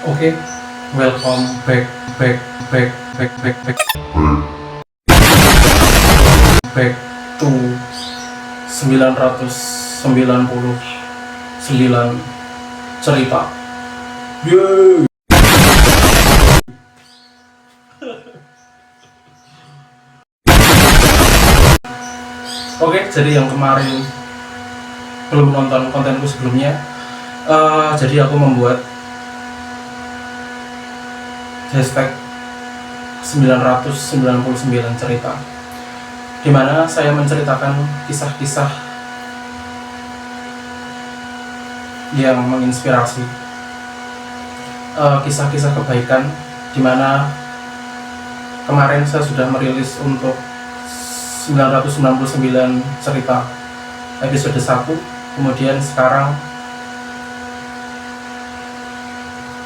Oke, welcome back, back, back, back, back to 999 cerita. Yeay. Oke, jadi yang kemarin belum nonton kontenku sebelumnya, jadi aku membuat hashtag 999 cerita, dimana saya menceritakan kisah-kisah yang menginspirasi, kisah-kisah kebaikan, dimana kemarin saya sudah merilis untuk 999 cerita episode 1, kemudian sekarang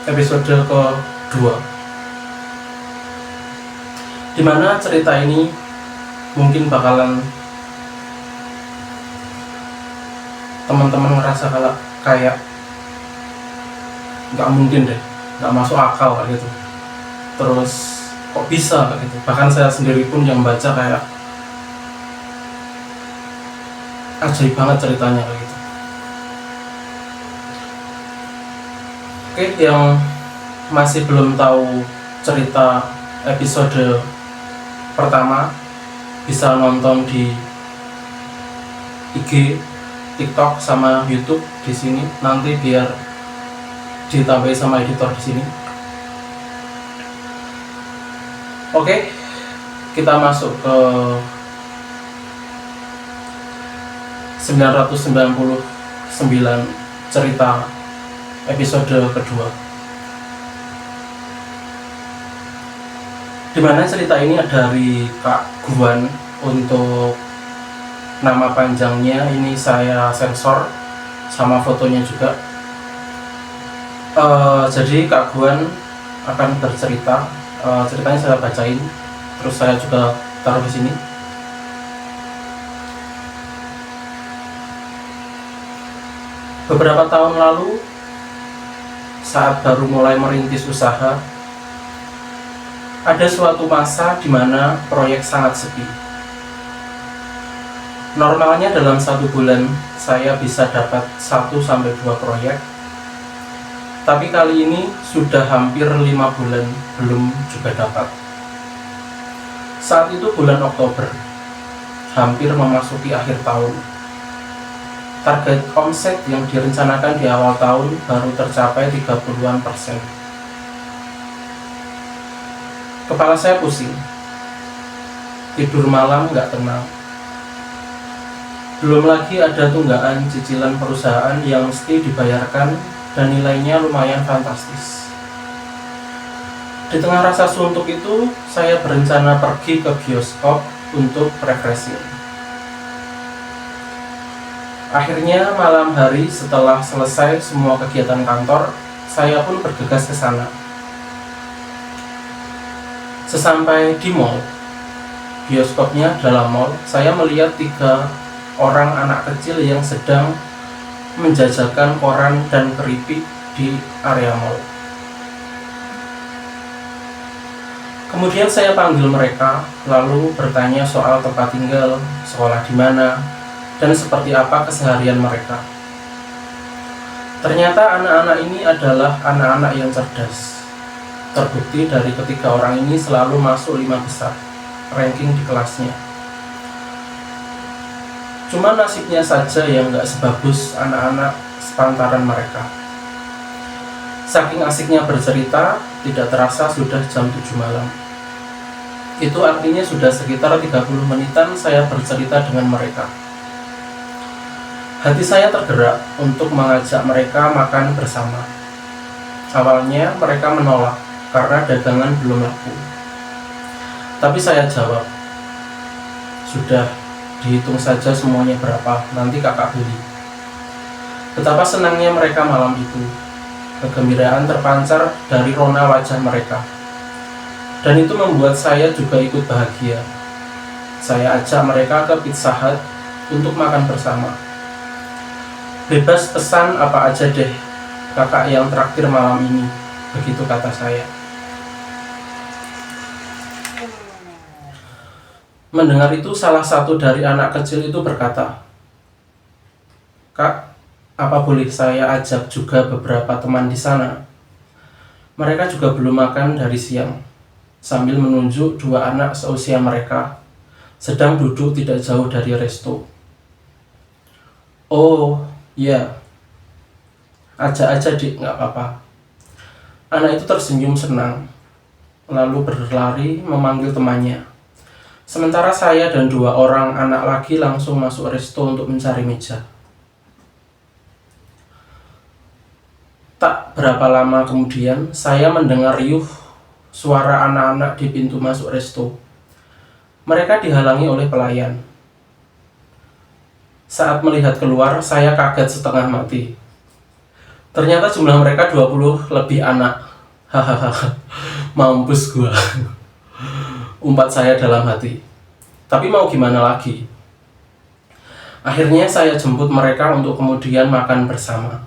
episode kedua, dimana cerita ini mungkin bakalan teman-teman ngerasa kayak nggak mungkin deh, nggak masuk akal kayak gitu, terus kok bisa kayak gitu. Bahkan saya sendiri pun yang baca kayak ajaib banget ceritanya kayak gitu. Oke, yang masih belum tahu cerita episode pertama bisa nonton di IG, TikTok sama YouTube di sini. Nanti biar ditambahin sama editor di sini. Oke, kita masuk ke 999 cerita episode kedua, dimana cerita ini dari Kak Guan. Untuk nama panjangnya ini saya sensor sama fotonya juga. Jadi Kak Guan akan bercerita, ceritanya saya bacain, terus saya juga taruh di sini. Beberapa tahun lalu, saat baru mulai merintis usaha, ada suatu masa di mana proyek sangat sepi. Normalnya dalam 1 bulan saya bisa dapat 1-2 proyek, tapi kali ini sudah hampir 5 bulan belum juga dapat. Saat itu bulan Oktober, hampir memasuki akhir tahun. Target omset yang direncanakan di awal tahun baru tercapai 30-an%. Kepala saya pusing, tidur malam nggak tenang. Belum lagi ada tunggakan cicilan perusahaan yang mesti dibayarkan dan nilainya lumayan fantastis. Di tengah rasa suntuk itu, saya berencana pergi ke bioskop untuk refreshing. Akhirnya malam hari setelah selesai semua kegiatan kantor, saya pun bergegas ke sana. Sesampai di mall, bioskopnya dalam mall, saya melihat 3 orang anak kecil yang sedang menjajakan koran dan keripik di area mall. Kemudian saya panggil mereka, lalu bertanya soal tempat tinggal, sekolah di mana, dan seperti apa keseharian mereka. Ternyata anak-anak ini adalah anak-anak yang cerdas. Terbukti dari ketiga orang ini selalu masuk 5 besar ranking di kelasnya. Cuma nasibnya saja yang gak sebagus anak-anak sepantaran mereka. Saking asiknya bercerita, tidak terasa sudah jam 7 malam. Itu artinya sudah sekitar 30 menitan saya bercerita dengan mereka. Hati saya tergerak untuk mengajak mereka makan bersama. Awalnya mereka menolak karena dagangan belum laku. Tapi saya jawab, sudah, dihitung saja semuanya berapa, nanti kakak beli. Betapa senangnya mereka malam itu. Kegembiraan terpancar dari rona wajah mereka. Dan itu membuat saya juga ikut bahagia. Saya ajak mereka ke Pizza Hut untuk makan bersama. Bebas pesan apa aja deh, kakak yang traktir malam ini, Begitu kata saya. Mendengar itu, salah satu dari anak kecil itu berkata, "Kak, apa boleh saya ajak juga beberapa teman di sana? Mereka juga belum makan dari siang." Sambil menunjuk dua anak seusia mereka, sedang duduk tidak jauh dari resto. "Oh, ya, ajak aja dik, nggak apa-apa." Anak itu tersenyum senang, lalu berlari memanggil temannya. Sementara saya dan dua orang anak lagi langsung masuk resto untuk mencari meja. Tak berapa lama kemudian, saya mendengar riuh suara anak-anak di pintu masuk resto. Mereka dihalangi oleh pelayan. Saat melihat keluar, saya kaget setengah mati. Ternyata jumlah mereka 20 lebih anak. Hahaha, mampus gua. Umpat saya dalam hati. Tapi mau gimana lagi? Akhirnya saya jemput mereka untuk kemudian makan bersama.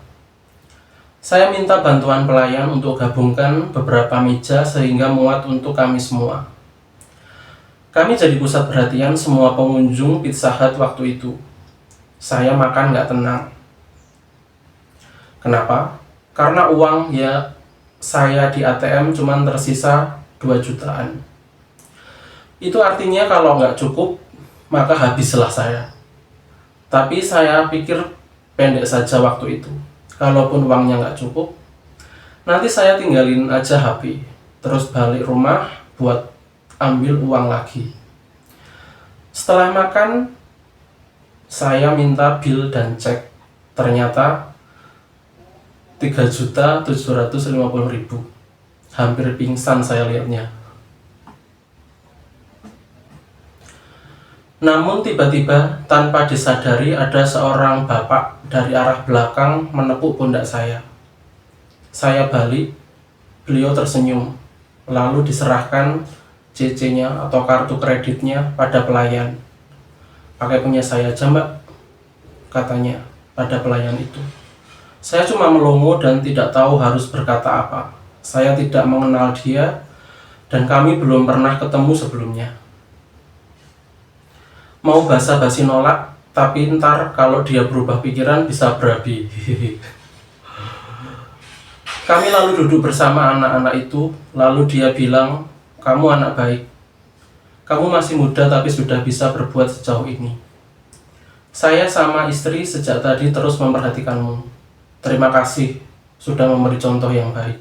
Saya minta bantuan pelayan untuk gabungkan beberapa meja sehingga muat untuk kami semua. Kami jadi pusat perhatian semua pengunjung Pizza Hut waktu itu. Saya makan gak tenang. Kenapa? Karena uang saya di ATM cuma tersisa 2 jutaan. Itu artinya kalau nggak cukup, maka habislah saya. Tapi saya pikir pendek saja waktu itu. Kalaupun uangnya nggak cukup, nanti saya tinggalin aja HP, terus balik rumah buat ambil uang lagi. Setelah makan, saya minta bill dan cek. Ternyata 3.750.000. Hampir pingsan saya lihatnya. Namun tiba-tiba tanpa disadari ada seorang bapak dari arah belakang menepuk pundak saya. Saya balik, beliau tersenyum, lalu diserahkan CC-nya atau kartu kreditnya pada pelayan. "Pakai punya saya aja mbak," katanya pada pelayan itu. Saya cuma melongo dan tidak tahu harus berkata apa. Saya tidak mengenal dia dan kami belum pernah ketemu sebelumnya. Mau basa-basi nolak, tapi ntar kalau dia berubah pikiran bisa berabi. Kami lalu duduk bersama anak-anak itu, lalu dia bilang, "Kamu anak baik. Kamu masih muda tapi sudah bisa berbuat sejauh ini. Saya sama istri sejak tadi terus memperhatikanmu. Terima kasih sudah memberi contoh yang baik."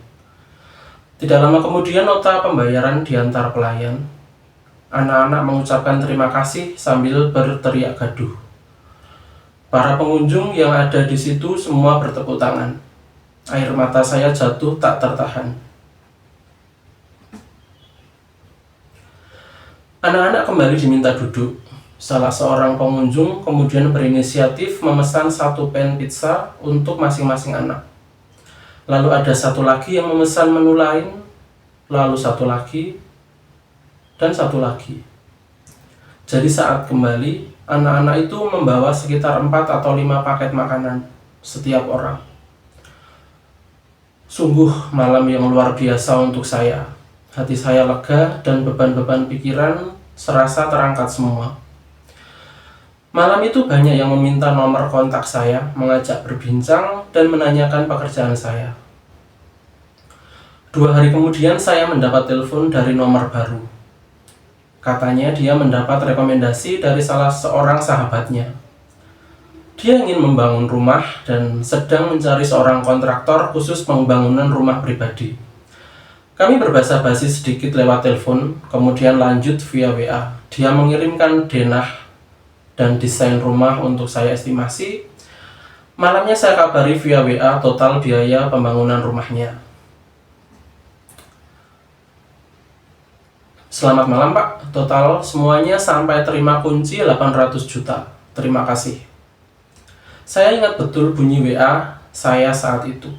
Tidak lama kemudian nota pembayaran diantar pelayan. Anak-anak mengucapkan terima kasih sambil berteriak gaduh. Para pengunjung yang ada di situ semua bertepuk tangan. Air mata saya jatuh tak tertahan. Anak-anak kembali diminta duduk. Salah seorang pengunjung kemudian berinisiatif memesan 1 pan pizza untuk masing-masing anak. Lalu ada satu lagi yang memesan menu lain, lalu satu lagi, dan satu lagi. Jadi saat kembali, anak-anak itu membawa sekitar 4 atau 5 paket makanan setiap orang. Sungguh malam yang luar biasa untuk saya. Hati saya lega dan beban-beban pikiran serasa terangkat semua. Malam itu banyak yang meminta nomor kontak saya, mengajak berbincang, dan menanyakan pekerjaan saya. 2 hari kemudian saya mendapat telepon dari nomor baru. Katanya dia mendapat rekomendasi dari salah seorang sahabatnya. Dia ingin membangun rumah dan sedang mencari seorang kontraktor khusus pembangunan rumah pribadi. Kami berbasa-basi sedikit lewat telepon, kemudian lanjut via WA. Dia mengirimkan denah dan desain rumah untuk saya estimasi. Malamnya saya kabari via WA total biaya pembangunan rumahnya. "Selamat malam Pak, total semuanya sampai terima kunci 800 juta. Terima kasih." Saya ingat betul bunyi WA saya saat itu.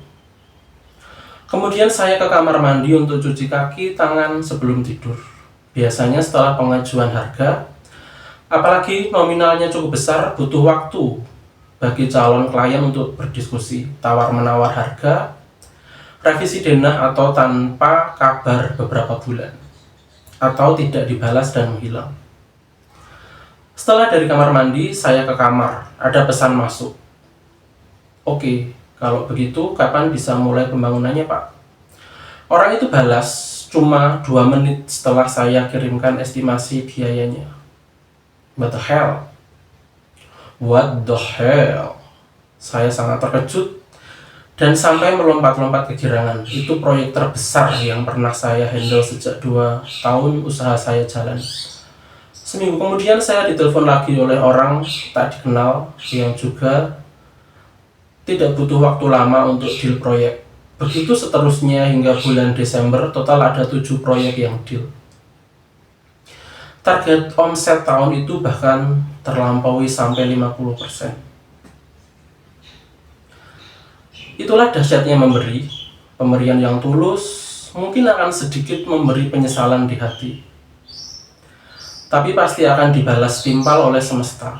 Kemudian saya ke kamar mandi untuk cuci kaki tangan sebelum tidur. Biasanya setelah pengajuan harga, apalagi nominalnya cukup besar, butuh waktu bagi calon klien untuk berdiskusi, tawar-menawar harga, revisi denah atau tanpa kabar beberapa bulan, atau tidak dibalas dan menghilang. Setelah dari kamar mandi, saya ke kamar, ada pesan masuk. Oke, kalau begitu kapan bisa mulai pembangunannya, Pak? Orang itu balas cuma 2 menit setelah saya kirimkan estimasi biayanya. What the hell? What the hell? Saya sangat terkejut dan sampai melompat-lompat kegirangan. Itu proyek terbesar yang pernah saya handle sejak 2 tahun usaha saya jalan. Seminggu kemudian saya ditelepon lagi oleh orang tak dikenal yang juga tidak butuh waktu lama untuk deal proyek. Begitu seterusnya hingga bulan Desember, total ada 7 proyek yang deal. Target omset tahun itu bahkan terlampaui sampai 50%. Itulah dahsyatnya memberi. Pemberian yang tulus mungkin akan sedikit memberi penyesalan di hati, tapi pasti akan dibalas timpal oleh semesta.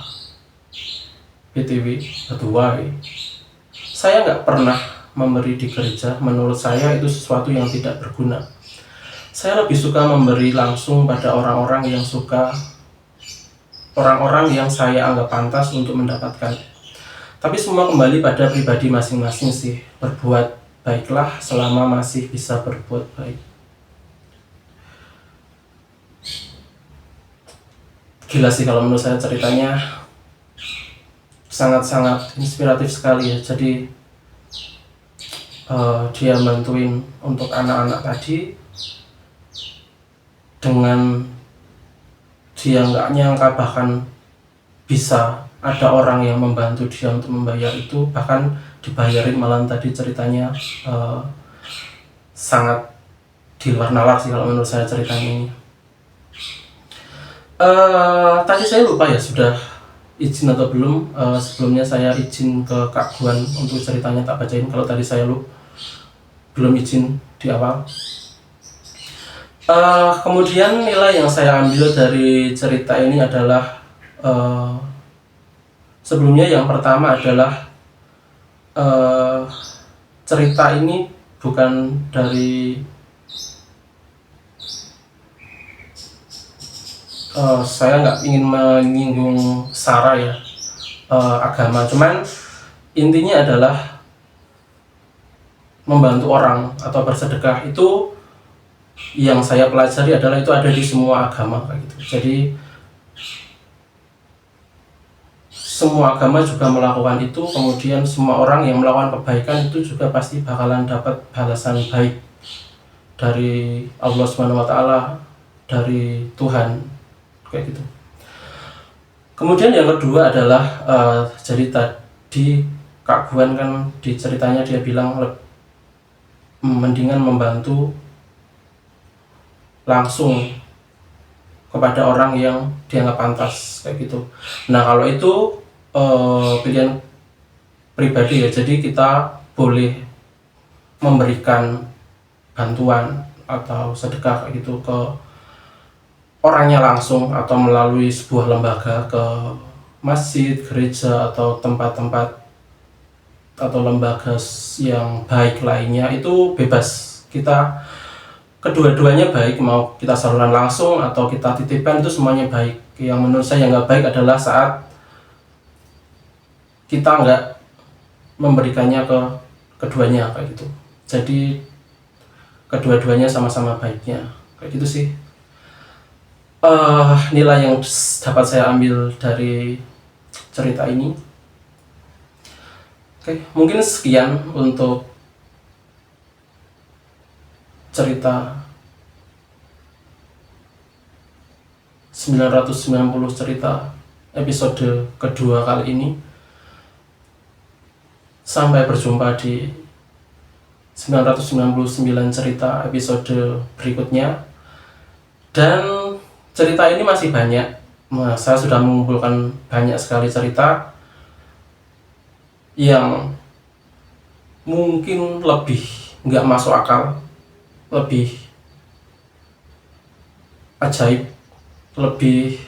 BTW, saya nggak pernah memberi di gereja. Menurut saya itu sesuatu yang tidak berguna. Saya lebih suka memberi langsung pada orang-orang yang saya anggap pantas untuk mendapatkan. Tapi semua kembali pada pribadi masing-masing sih. Berbuat baiklah selama masih bisa berbuat baik. Gila sih kalau menurut saya ceritanya sangat-sangat inspiratif sekali ya. Jadi dia bantuin untuk anak-anak tadi dengan dia nggak nyangka bahkan bisa ada orang yang membantu dia untuk membayar itu, bahkan dibayarin malah tadi ceritanya sangat di luar nalar sih kalau menurut saya ceritanya ini. Tadi saya lupa ya sudah izin atau belum. Sebelumnya saya izin ke Kak Guan untuk ceritanya tak bacain kalau tadi saya belum izin di awal. Kemudian nilai yang saya ambil dari cerita ini adalah sebelumnya yang pertama adalah cerita ini bukan dari saya nggak ingin menyinggung sara ya, agama, cuman intinya adalah membantu orang atau bersedekah itu yang saya pelajari adalah itu ada di semua agama kayak gitu. Jadi semua agama juga melakukan itu, kemudian semua orang yang melakukan kebaikan itu juga pasti bakalan dapat balasan baik dari Allah Subhanahu wa taala, dari Tuhan kayak gitu. Kemudian yang kedua adalah jadi tadi Kak Guan kan di ceritanya dia bilang mendingan membantu langsung kepada orang yang dianggap pantas kayak gitu. Nah kalau itu pilihan pribadi ya, jadi kita boleh memberikan bantuan atau sedekah kayak gitu ke orangnya langsung atau melalui sebuah lembaga, ke masjid, gereja atau tempat-tempat atau lembaga yang baik lainnya, itu bebas. Kita kedua-duanya baik, mau kita saluran langsung atau kita titipkan itu semuanya baik. Yang menurut saya yang nggak baik adalah saat kita nggak memberikannya ke keduanya kayak gitu. Jadi kedua-duanya sama-sama baiknya kayak gitu sih. Nilai yang dapat saya ambil dari cerita ini. Oke, mungkin sekian untuk cerita 990 cerita episode kedua kali ini. Sampai berjumpa di 999 cerita episode berikutnya. Dan cerita ini masih banyak. Saya sudah mengumpulkan banyak sekali cerita yang mungkin lebih nggak masuk akal, lebih ajaib, lebih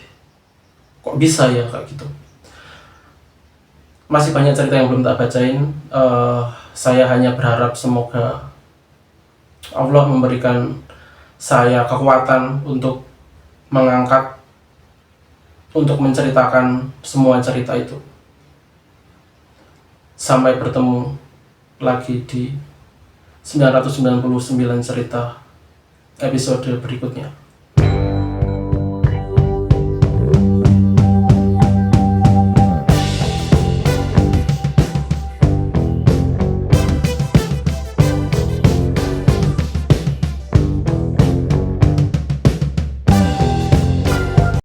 kok bisa ya kayak gitu. Masih banyak cerita yang belum tak bacain. Saya hanya berharap semoga Allah memberikan saya kekuatan untuk mengangkat, untuk menceritakan semua cerita itu. Sampai bertemu lagi di 999 cerita episode berikutnya.